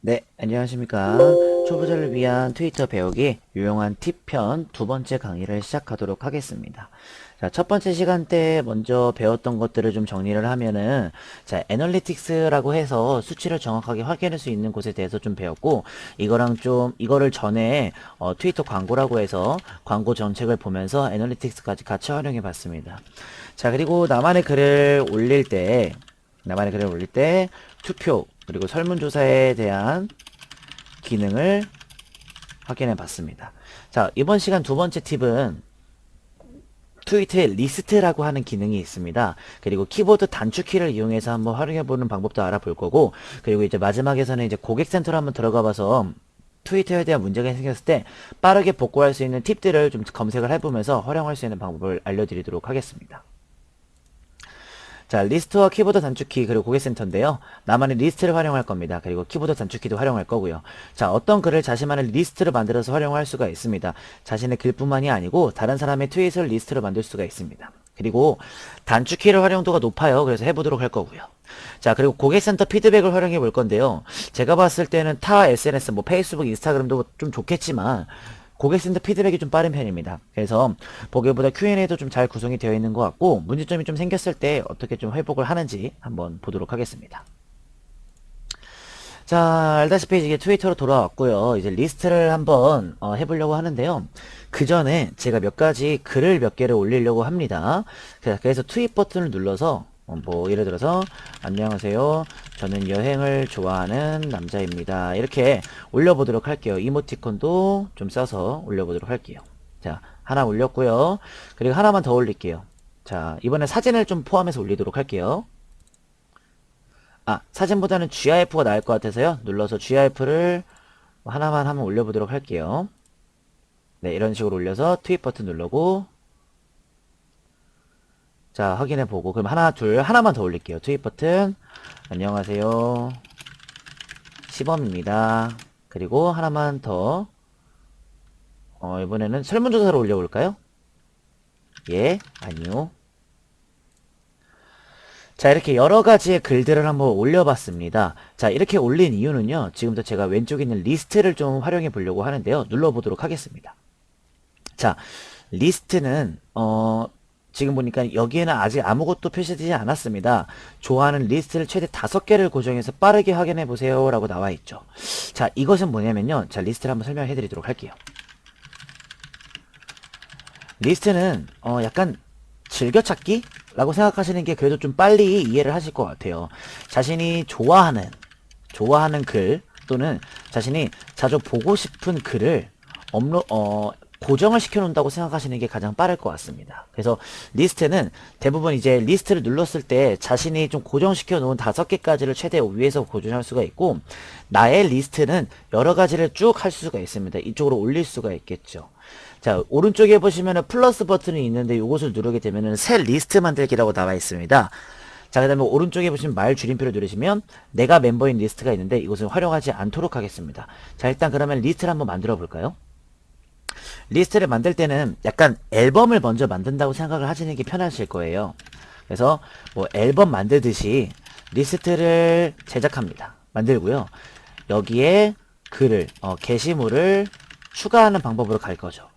네, 안녕하십니까. 초보자를 위한 트위터 배우기 유용한 팁편 두 번째 강의를 시작하도록 하겠습니다. 자, 첫 번째 시간 때 먼저 배웠던 것들을 좀 정리를 하면은, 자, 애널리틱스라고 해서 수치를 정확하게 확인할 수 있는 곳에 대해서 좀 배웠고, 이거를 전에, 트위터 광고라고 해서 광고 정책을 보면서 애널리틱스까지 같이 활용해 봤습니다. 자, 그리고 나만의 글을 올릴 때, 투표, 그리고 설문조사에 대한 기능을 확인해 봤습니다. 자, 이번 시간 두 번째 팁은 트위터에 리스트라고 하는 기능이 있습니다. 그리고 키보드 단축키를 이용해서 한번 활용해 보는 방법도 알아볼 거고, 그리고 이제 마지막에서는 이제 고객센터로 한번 들어가 봐서 트위터에 대한 문제가 생겼을 때 빠르게 복구할 수 있는 팁들을 좀 검색을 해보면서 활용할 수 있는 방법을 알려드리도록 하겠습니다. 자, 리스트와 키보드 단축키 그리고 고객센터인데요. 나만의 리스트를 활용할 겁니다. 그리고 키보드 단축키도 활용할 거고요. 자, 어떤 글을 자신만의 리스트를 만들어서 활용할 수가 있습니다. 자신의 글뿐만이 아니고 다른 사람의 트윗을 리스트로 만들 수가 있습니다. 그리고 단축키를 활용도가 높아요. 그래서 해보도록 할 거고요. 자, 그리고 고객센터 피드백을 활용해 볼 건데요. 제가 봤을 때는 타 SNS, 뭐 페이스북, 인스타그램도 좀 좋겠지만 고객센터 피드백이 좀 빠른 편입니다. 그래서 보기보다 Q&A도 좀 잘 구성이 되어 있는 것 같고, 문제점이 좀 생겼을 때 어떻게 좀 회복을 하는지 한번 보도록 하겠습니다. 자, 알다시피 이제 트위터로 돌아왔고요. 이제 리스트를 한번 해보려고 하는데요. 그 전에 제가 몇 가지 글을 몇 개를 올리려고 합니다. 그래서 트윗 버튼을 눌러서 뭐 예를 들어서 안녕하세요. 저는 여행을 좋아하는 남자입니다. 이렇게 올려보도록 할게요. 이모티콘도 좀 써서 올려보도록 할게요. 자, 하나 올렸고요. 그리고 하나만 더 올릴게요. 자, 이번에 사진을 좀 포함해서 올리도록 할게요. 사진보다는 GIF가 나을 것 같아서요. 눌러서 GIF를 하나만 한번 올려보도록 할게요. 네, 이런 식으로 올려서 트윗 버튼 누르고, 자, 확인해보고, 그럼 하나만 더 올릴게요. 트윗 버튼. 안녕하세요. 시범입니다. 그리고 하나만 더, 이번에는 설문조사를 올려볼까요? 예, 아니요. 자, 이렇게 여러 가지의 글들을 한번 올려봤습니다. 자, 이렇게 올린 이유는요. 지금부터 제가 왼쪽에 있는 리스트를 좀 활용해 보려고 하는데요. 눌러보도록 하겠습니다. 자, 리스트는 지금 보니까 여기에는 아직 아무것도 표시되지 않았습니다. 좋아하는 리스트를 최대 5개를 고정해서 빠르게 확인해 보세요 라고 나와 있죠. 자, 이것은 뭐냐면요. 자, 리스트를 한번 설명해 드리도록 할게요. 리스트는 약간 즐겨찾기? 라고 생각하시는 게 그래도 좀 빨리 이해를 하실 것 같아요. 자신이 좋아하는 글 또는 자신이 자주 보고 싶은 글을 고정을 시켜 놓는다고 생각하시는 게 가장 빠를 것 같습니다. 그래서 리스트는 대부분 이제 리스트를 눌렀을 때 자신이 좀 고정시켜 놓은 5개까지를 최대 위에서 고정할 수가 있고, 나의 리스트는 여러 가지를 쭉 할 수가 있습니다. 이쪽으로 올릴 수가 있겠죠. 자, 오른쪽에 보시면은 플러스 버튼이 있는데 이것을 누르게 되면은 새 리스트 만들기라고 나와 있습니다. 자, 그 다음에 오른쪽에 보시면 말 줄임표를 누르시면 내가 멤버인 리스트가 있는데 이것을 활용하지 않도록 하겠습니다. 자, 일단 그러면 리스트를 한번 만들어 볼까요? 리스트를 만들 때는 약간 앨범을 먼저 만든다고 생각을 하시는 게 편하실 거예요. 그래서 뭐 앨범 만들듯이 리스트를 제작합니다. 만들고요. 여기에 글을, 게시물을 추가하는 방법으로 갈 거죠.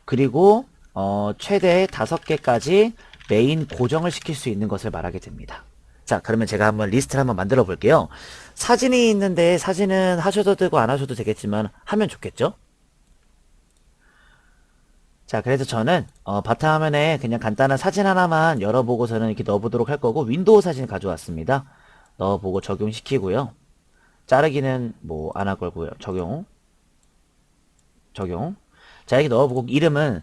그리고 최대 5개까지 메인 고정을 시킬 수 있는 것을 말하게 됩니다. 자, 그러면 제가 한번 리스트를 한번 만들어 볼게요. 사진이 있는데 사진은 하셔도 되고 안 하셔도 되겠지만 하면 좋겠죠? 자, 그래서 저는 바탕화면에 그냥 간단한 사진 하나만 열어보고서는 이렇게 넣어보도록 할 거고, 윈도우 사진 가져왔습니다. 넣어보고 적용시키고요. 자르기는 뭐 안 할 거고요. 적용. 자, 이렇게 넣어보고 이름은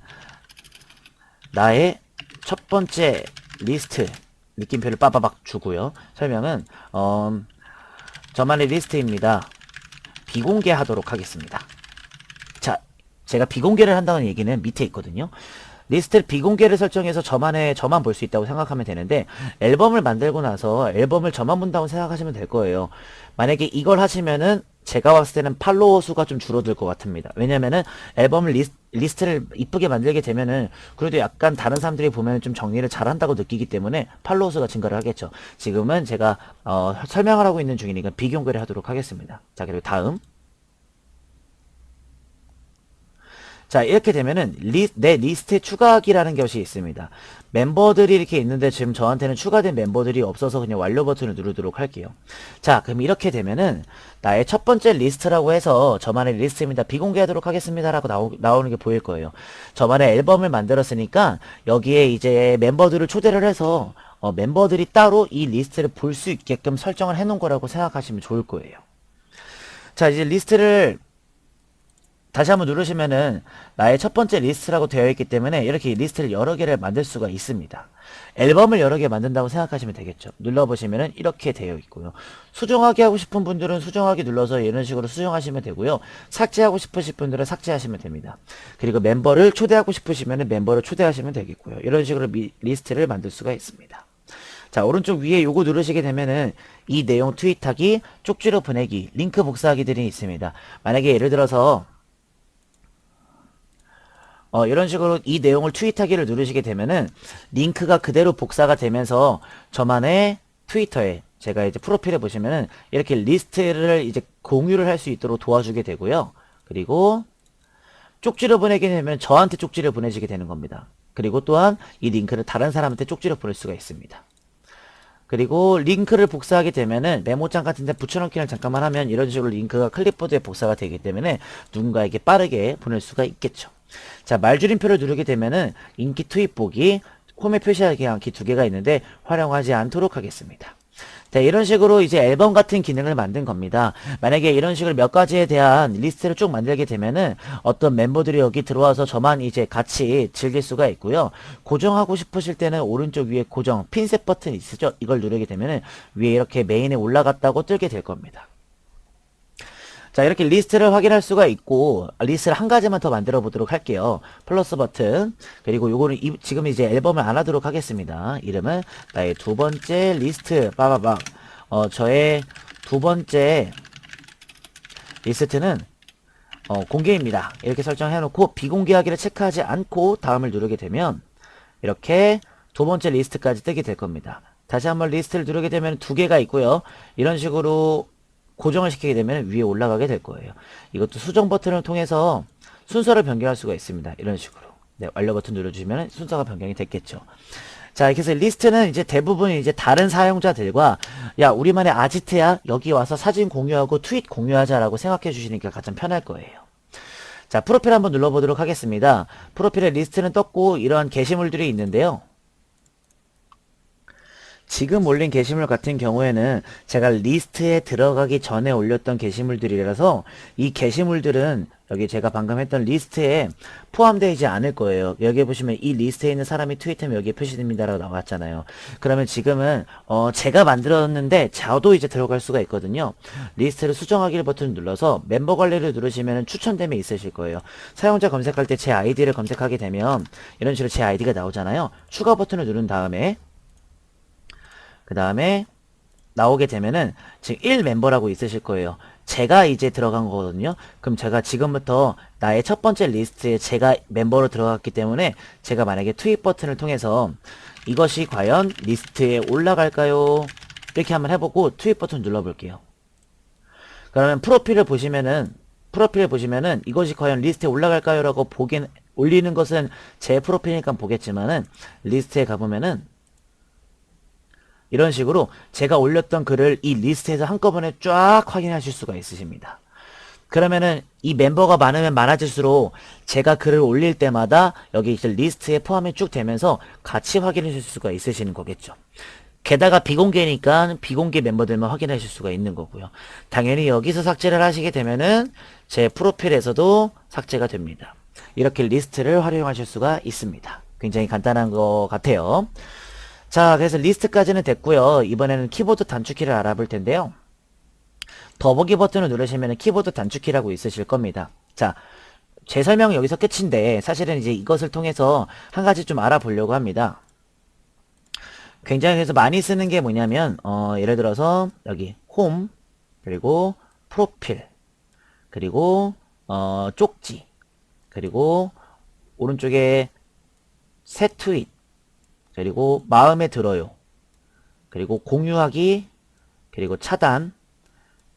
나의 첫 번째 리스트 느낌표를 빠바박 주고요. 설명은 저만의 리스트입니다. 비공개하도록 하겠습니다. 자, 제가 비공개를 한다는 얘기는 밑에 있거든요. 리스트를 비공개를 설정해서 저만 볼 수 있다고 생각하면 되는데, 앨범을 만들고 나서 앨범을 저만 본다고 생각하시면 될 거예요. 만약에 이걸 하시면은 제가 봤을 때는 팔로워 수가 좀 줄어들 것 같습니다. 왜냐면은 앨범 리스트를 이쁘게 만들게 되면은 그래도 약간 다른 사람들이 보면 좀 정리를 잘한다고 느끼기 때문에 팔로워 수가 증가를 하겠죠. 지금은 제가 설명을 하고 있는 중이니까 비교를 하도록 하겠습니다. 자, 그리고 다음. 자, 이렇게 되면은 내 리스트에 추가하기라는 것이 있습니다. 멤버들이 이렇게 있는데 지금 저한테는 추가된 멤버들이 없어서 그냥 완료 버튼을 누르도록 할게요. 자, 그럼 이렇게 되면은 나의 첫 번째 리스트라고 해서 저만의 리스트입니다. 비공개하도록 하겠습니다. 라고 나오는 게 보일 거예요. 저만의 앨범을 만들었으니까 여기에 이제 멤버들을 초대를 해서 멤버들이 따로 이 리스트를 볼 수 있게끔 설정을 해 놓은 거라고 생각하시면 좋을 거예요. 자, 이제 리스트를 다시 한번 누르시면은 나의 첫 번째 리스트라고 되어 있기 때문에 이렇게 리스트를 여러 개를 만들 수가 있습니다. 앨범을 여러 개 만든다고 생각하시면 되겠죠. 눌러보시면은 이렇게 되어 있고요. 수정하기 하고 싶은 분들은 수정하기 눌러서 이런 식으로 수정하시면 되고요. 삭제하고 싶으신 분들은 삭제하시면 됩니다. 그리고 멤버를 초대하고 싶으시면은 멤버를 초대하시면 되겠고요. 이런 식으로 리스트를 만들 수가 있습니다. 자, 오른쪽 위에 요거 누르시게 되면은 이 내용 트윗하기, 쪽지로 보내기, 링크 복사하기들이 있습니다. 만약에 예를 들어서 이런 식으로 이 내용을 트윗하기를 누르시게 되면은 링크가 그대로 복사가 되면서 저만의 트위터에 제가 이제 프로필에 보시면은 이렇게 리스트를 이제 공유를 할 수 있도록 도와주게 되고요. 그리고 쪽지를 보내게 되면 저한테 쪽지를 보내시게 되는 겁니다. 그리고 또한 이 링크를 다른 사람한테 쪽지를 보낼 수가 있습니다. 그리고 링크를 복사하게 되면은 메모장 같은 데 붙여넣기를 잠깐만 하면 이런 식으로 링크가 클립보드에 복사가 되기 때문에 누군가에게 빠르게 보낼 수가 있겠죠. 자, 말줄임표를 누르게 되면은 인기 트윗 보기, 홈에 표시하기 않기 두 개가 있는데 활용하지 않도록 하겠습니다. 네, 이런 식으로 이제 앨범 같은 기능을 만든 겁니다. 만약에 이런 식으로 몇 가지에 대한 리스트를 쭉 만들게 되면은 어떤 멤버들이 여기 들어와서 저만 이제 같이 즐길 수가 있고요. 고정하고 싶으실 때는 오른쪽 위에 고정, 핀셋 버튼 있으죠? 이걸 누르게 되면은 위에 이렇게 메인에 올라갔다고 뜨게 될 겁니다. 자, 이렇게 리스트를 확인할 수가 있고 리스트를 한 가지만 더 만들어 보도록 할게요. 플러스 버튼. 그리고 요거는 지금 이제 앨범을 안 하도록 하겠습니다. 이름은 나의 두 번째 리스트 빠바박. 저의 두 번째 리스트는 공개입니다. 이렇게 설정해 놓고 비공개하기를 체크하지 않고 다음을 누르게 되면 이렇게 두 번째 리스트까지 뜨게 될 겁니다. 다시 한번 리스트를 누르게 되면 두 개가 있고요. 이런 식으로 고정을 시키게 되면 위에 올라가게 될 거예요. 이것도 수정 버튼을 통해서 순서를 변경할 수가 있습니다. 이런 식으로. 네, 완료 버튼 눌러주시면 순서가 변경이 됐겠죠. 자, 이렇게 해서 리스트는 이제 대부분 이제 다른 사용자들과 야, 우리만의 아지트야. 여기 와서 사진 공유하고 트윗 공유하자라고 생각해 주시니까 가장 편할 거예요. 자, 프로필 한번 눌러보도록 하겠습니다. 프로필에 리스트는 떴고 이러한 게시물들이 있는데요. 지금 올린 게시물 같은 경우에는 제가 리스트에 들어가기 전에 올렸던 게시물들이라서 이 게시물들은 여기 제가 방금 했던 리스트에 포함되지 않을 거예요. 여기 보시면 이 리스트에 있는 사람이 트윗하면 여기에 표시됩니다 라고 나왔잖아요. 그러면 지금은 제가 만들었는데 저도 이제 들어갈 수가 있거든요. 리스트를 수정하기를 버튼을 눌러서 멤버 관리를 누르시면 추천됨이 있으실 거예요. 사용자 검색할 때 제 아이디를 검색하게 되면 이런 식으로 제 아이디가 나오잖아요. 추가 버튼을 누른 다음에 그 다음에 나오게 되면은 지금 1멤버라고 있으실 거예요. 제가 이제 들어간 거거든요. 그럼 제가 지금부터 나의 첫 번째 리스트에 제가 멤버로 들어갔기 때문에 제가 만약에 트윗 버튼을 통해서 이것이 과연 리스트에 올라갈까요? 이렇게 한번 해보고 트윗 버튼 눌러볼게요. 그러면 프로필을 보시면은 이것이 과연 리스트에 올라갈까요? 라고 올리는 것은 제 프로필이니까 보겠지만은 리스트에 가보면은 이런 식으로 제가 올렸던 글을 이 리스트에서 한꺼번에 쫙 확인하실 수가 있으십니다. 그러면은 이 멤버가 많으면 많아질수록 제가 글을 올릴 때마다 여기 이제 리스트에 포함이 쭉 되면서 같이 확인하실 수가 있으시는 거겠죠. 게다가 비공개니까 비공개 멤버들만 확인하실 수가 있는 거고요. 당연히 여기서 삭제를 하시게 되면은 제 프로필에서도 삭제가 됩니다. 이렇게 리스트를 활용하실 수가 있습니다. 굉장히 간단한 것 같아요. 자, 그래서 리스트까지는 됐고요. 이번에는 키보드 단축키를 알아볼 텐데요. 더보기 버튼을 누르시면 키보드 단축키라고 있으실 겁니다. 자, 제 설명은 여기서 끝인데 사실은 이제 이것을 통해서 한 가지 좀 알아보려고 합니다. 굉장히 그래서 많이 쓰는 게 뭐냐면 예를 들어서 여기 홈 그리고 프로필 그리고 쪽지, 그리고 오른쪽에 새 트윗, 그리고 마음에 들어요, 그리고 공유하기, 그리고 차단,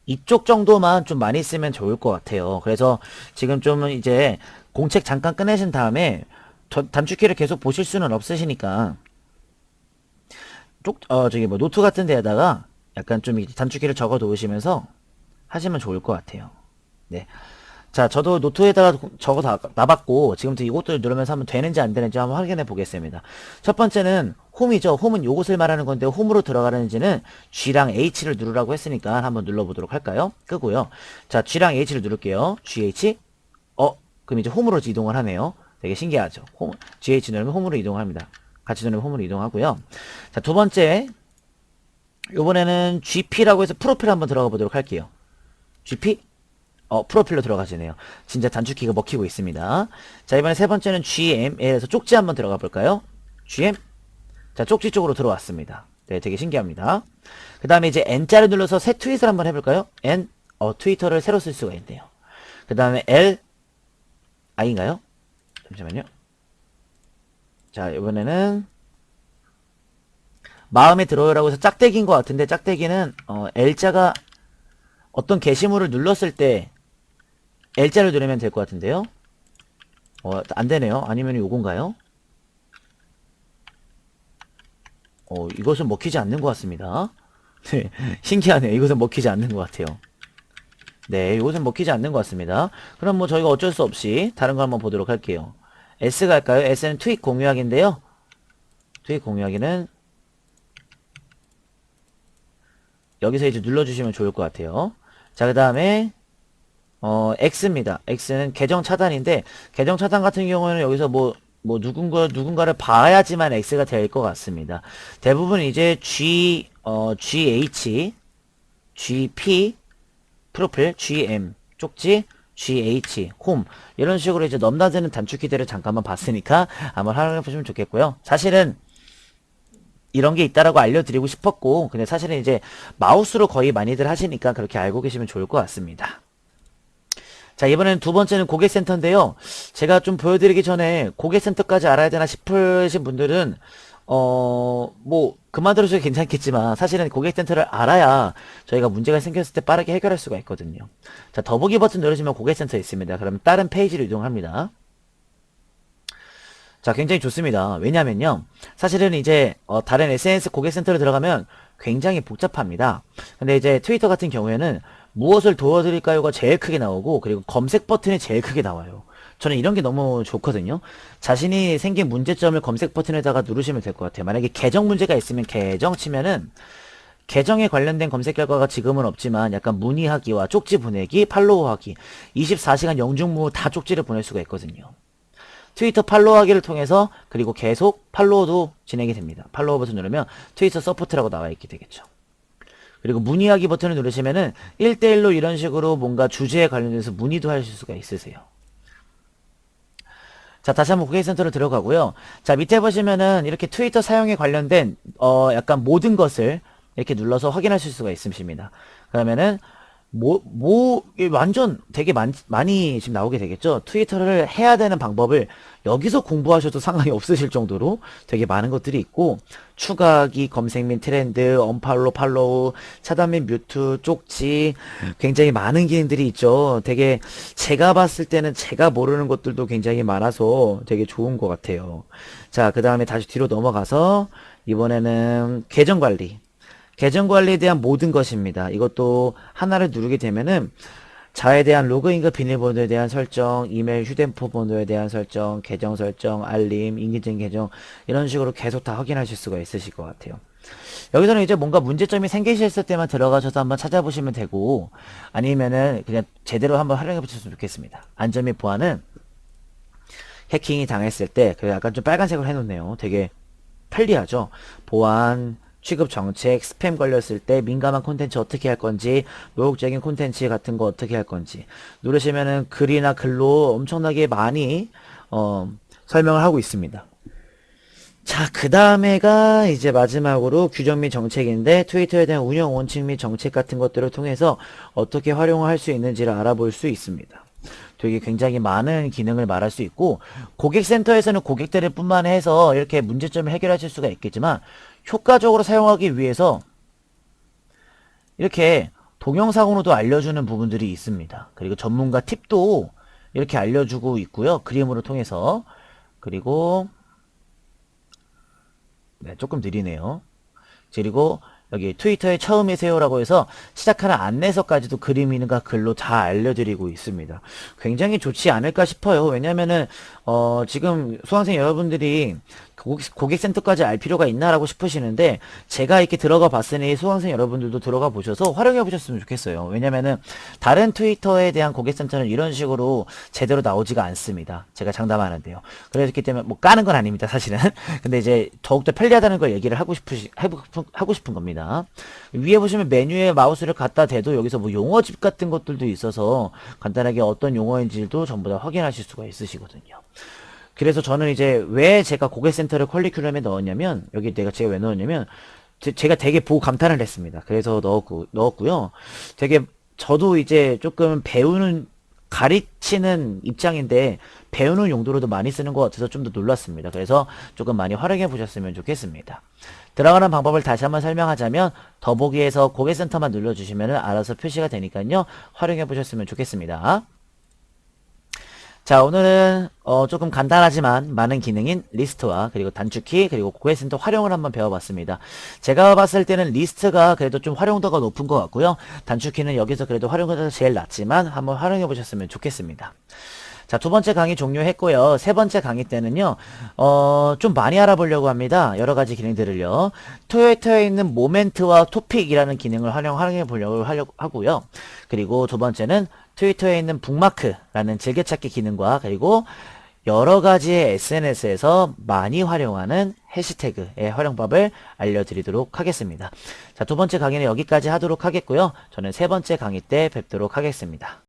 이쪽 정도만 좀 많이 쓰면 좋을 것 같아요. 그래서 지금 좀 이제 공책 잠깐 꺼내신 다음에 단축키를 계속 보실 수는 없으시니까 저기 뭐 노트 같은 데다가 약간 좀 단축키를 적어 놓으시면서 하시면 좋을 것 같아요. 네. 자, 저도 노트에다가 적어 놔봤고, 지금부터 이것들을 누르면서 한번 되는지 안 되는지 한번 확인해 보겠습니다. 첫 번째는 홈이죠. 홈은 요것을 말하는 건데, 홈으로 들어가는지는 G랑 H를 누르라고 했으니까 한번 눌러보도록 할까요? 끄고요. 자, G랑 H를 누를게요. GH. 그럼 이제 홈으로 이동을 하네요. 되게 신기하죠. GH 누르면 홈으로 이동을 합니다. 같이 누르면 홈으로 이동하고요. 자, 두 번째. 요번에는 GP라고 해서 프로필 한번 들어가 보도록 할게요. GP? 프로필로 들어가시네요. 진짜 단축키가 먹히고 있습니다. 자, 이번에 세 번째는 GM에서 쪽지 한번 들어가 볼까요? GM? 자, 쪽지 쪽으로 들어왔습니다. 네, 되게 신기합니다. 그 다음에 이제 N자를 눌러서 새 트윗을 한번 해볼까요? N, 트위터를 새로 쓸 수가 있네요. 그 다음에 L, I인가요? 잠시만요. 자, 이번에는 마음에 들어요라고 해서 짝대기인 것 같은데, 짝대기는 L자가 어떤 게시물을 눌렀을 때 L자를 누르면 될 것 같은데요. 안되네요. 아니면 요건가요? 이것은 먹히지 않는 것 같습니다. 네, 신기하네요. 이것은 먹히지 않는 것 같아요. 네, 이것은 먹히지 않는 것 같습니다. 그럼 뭐 저희가 어쩔 수 없이 다른 거 한번 보도록 할게요. S 갈까요? S는 트윗 공유하기인데요. 트윗 공유하기는 여기서 이제 눌러주시면 좋을 것 같아요. 자, 그 다음에 X입니다. X는 계정 차단인데, 계정 차단 같은 경우에는 여기서 뭐 누군가를 봐야지만 X가 될 것 같습니다. 대부분 이제 GH, GP, 프로필, GM, 쪽지, GH, 홈, 이런 식으로 이제 넘나드는 단축키들을 잠깐만 봤으니까 한번 활용해 보시면 좋겠고요. 사실은 이런 게 있다라고 알려드리고 싶었고, 근데 사실은 이제 마우스로 거의 많이들 하시니까 그렇게 알고 계시면 좋을 것 같습니다. 자, 이번에는 두 번째는 고객센터인데요. 제가 좀 보여드리기 전에 고객센터까지 알아야 되나 싶으신 분들은 그만 들으셔도 괜찮겠지만 사실은 고객센터를 알아야 저희가 문제가 생겼을 때 빠르게 해결할 수가 있거든요. 자, 더보기 버튼 누르시면 고객센터 있습니다. 그러면 다른 페이지로 이동합니다. 자, 굉장히 좋습니다. 왜냐면요, 사실은 이제 다른 SNS 고객센터로 들어가면 굉장히 복잡합니다. 근데 이제 트위터 같은 경우에는 무엇을 도와드릴까요가 제일 크게 나오고, 그리고 검색 버튼이 제일 크게 나와요. 저는 이런 게 너무 좋거든요. 자신이 생긴 문제점을 검색 버튼에다가 누르시면 될 것 같아요. 만약에 계정 문제가 있으면 계정 치면은 계정에 관련된 검색 결과가 지금은 없지만 약간 문의하기와 쪽지 보내기, 팔로우하기, 24시간 영중무 다 쪽지를 보낼 수가 있거든요. 트위터 팔로우하기를 통해서 그리고 계속 팔로우도 진행이 됩니다. 팔로우 버튼 누르면 트위터 서포트라고 나와 있게 되겠죠. 그리고 문의하기 버튼을 누르시면은 1대1로 이런 식으로 뭔가 주제에 관련해서 문의도 하실 수가 있으세요. 자, 다시 한번 고객센터로 들어가고요. 자, 밑에 보시면은 이렇게 트위터 사용에 관련된 약간 모든 것을 이렇게 눌러서 확인하실 수가 있으십니다. 그러면은 완전 되게 많이 지금 나오게 되겠죠. 트위터를 해야 되는 방법을 여기서 공부하셔도 상관이 없으실 정도로 되게 많은 것들이 있고, 추가하기, 검색 및 트렌드, 언팔로우, 팔로우, 차단 및 뮤트, 쪽지, 굉장히 많은 기능들이 있죠. 되게 제가 봤을 때는 제가 모르는 것들도 굉장히 많아서 되게 좋은 것 같아요. 자, 그 다음에 다시 뒤로 넘어가서 이번에는 계정 관리. 계정 관리에 대한 모든 것입니다. 이것도 하나를 누르게 되면은 자에 대한 로그인과 비밀번호에 대한 설정, 이메일, 휴대폰 번호에 대한 설정, 계정 설정, 알림, 인기증 계정, 이런 식으로 계속 다 확인하실 수가 있으실 것 같아요. 여기서는 이제 뭔가 문제점이 생기셨을 때만 들어가셔서 한번 찾아보시면 되고, 아니면은 그냥 제대로 한번 활용해 보셨으면 좋겠습니다. 안전 및 보안은 해킹이 당했을 때 약간 좀 빨간색으로 해놓네요. 되게 편리하죠. 보안, 취급 정책, 스팸 걸렸을 때 민감한 콘텐츠 어떻게 할 건지, 모욕적인 콘텐츠 같은 거 어떻게 할 건지 누르시면은 글이나 글로 엄청나게 많이 설명을 하고 있습니다. 자, 그 다음에가 이제 마지막으로 규정 및 정책인데 트위터에 대한 운영 원칙 및 정책 같은 것들을 통해서 어떻게 활용할 수 있는지를 알아볼 수 있습니다. 되게 굉장히 많은 기능을 말할 수 있고 고객센터에서는 고객들을 뿐만 해서 이렇게 문제점을 해결하실 수가 있겠지만 효과적으로 사용하기 위해서 이렇게 동영상으로도 알려주는 부분들이 있습니다. 그리고 전문가 팁도 이렇게 알려주고 있고요. 그림으로 통해서. 그리고 네, 조금 느리네요. 그리고 여기 트위터에 처음이세요라고 해서 시작하는 안내서까지도 그림인과 글로 다 알려드리고 있습니다. 굉장히 좋지 않을까 싶어요. 왜냐면은 지금 수강생 여러분들이 고객센터까지 알 필요가 있나라고 싶으시는데 제가 이렇게 들어가 봤으니 수강생 여러분들도 들어가 보셔서 활용해 보셨으면 좋겠어요. 왜냐면은 다른 트위터에 대한 고객센터는 이런 식으로 제대로 나오지가 않습니다. 제가 장담하는데요. 그렇기 때문에 뭐 까는 건 아닙니다, 사실은. 근데 이제 더욱더 편리하다는 걸 얘기를 하고 싶은 겁니다. 위에 보시면 메뉴에 마우스를 갖다 대도 여기서 뭐 용어집 같은 것들도 있어서 간단하게 어떤 용어인지도 전부 다 확인하실 수가 있으시거든요. 그래서 저는 이제 왜 제가 고객센터를 컬리큘럼에 넣었냐면 여기 제가 왜 넣었냐면 제가 되게 보고 감탄을 했습니다. 그래서 넣었고요. 되게 저도 이제 조금 가르치는 입장인데 배우는 용도로도 많이 쓰는 것 같아서 좀 더 놀랐습니다. 그래서 조금 많이 활용해 보셨으면 좋겠습니다. 들어가는 방법을 다시 한번 설명하자면 더보기에서 고객센터만 눌러주시면 알아서 표시가 되니까요. 활용해 보셨으면 좋겠습니다. 자, 오늘은 조금 간단하지만 많은 기능인 리스트와 그리고 단축키 그리고 고객센터 활용을 한번 배워봤습니다. 제가 봤을 때는 리스트가 그래도 좀 활용도가 높은 것 같고요. 단축키는 여기서 그래도 활용도가 제일 낮지만 한번 활용해 보셨으면 좋겠습니다. 자, 두 번째 강의 종료했고요. 세 번째 강의 때는요, 좀 많이 알아보려고 합니다. 여러 가지 기능들을요. 트위터에 있는 모멘트와 토픽이라는 기능을 활용해 보려고 하고요. 그리고 두 번째는 트위터에 있는 북마크라는 즐겨찾기 기능과 그리고 여러 가지의 SNS에서 많이 활용하는 해시태그의 활용법을 알려드리도록 하겠습니다. 자, 두 번째 강의는 여기까지 하도록 하겠고요. 저는 세 번째 강의 때 뵙도록 하겠습니다.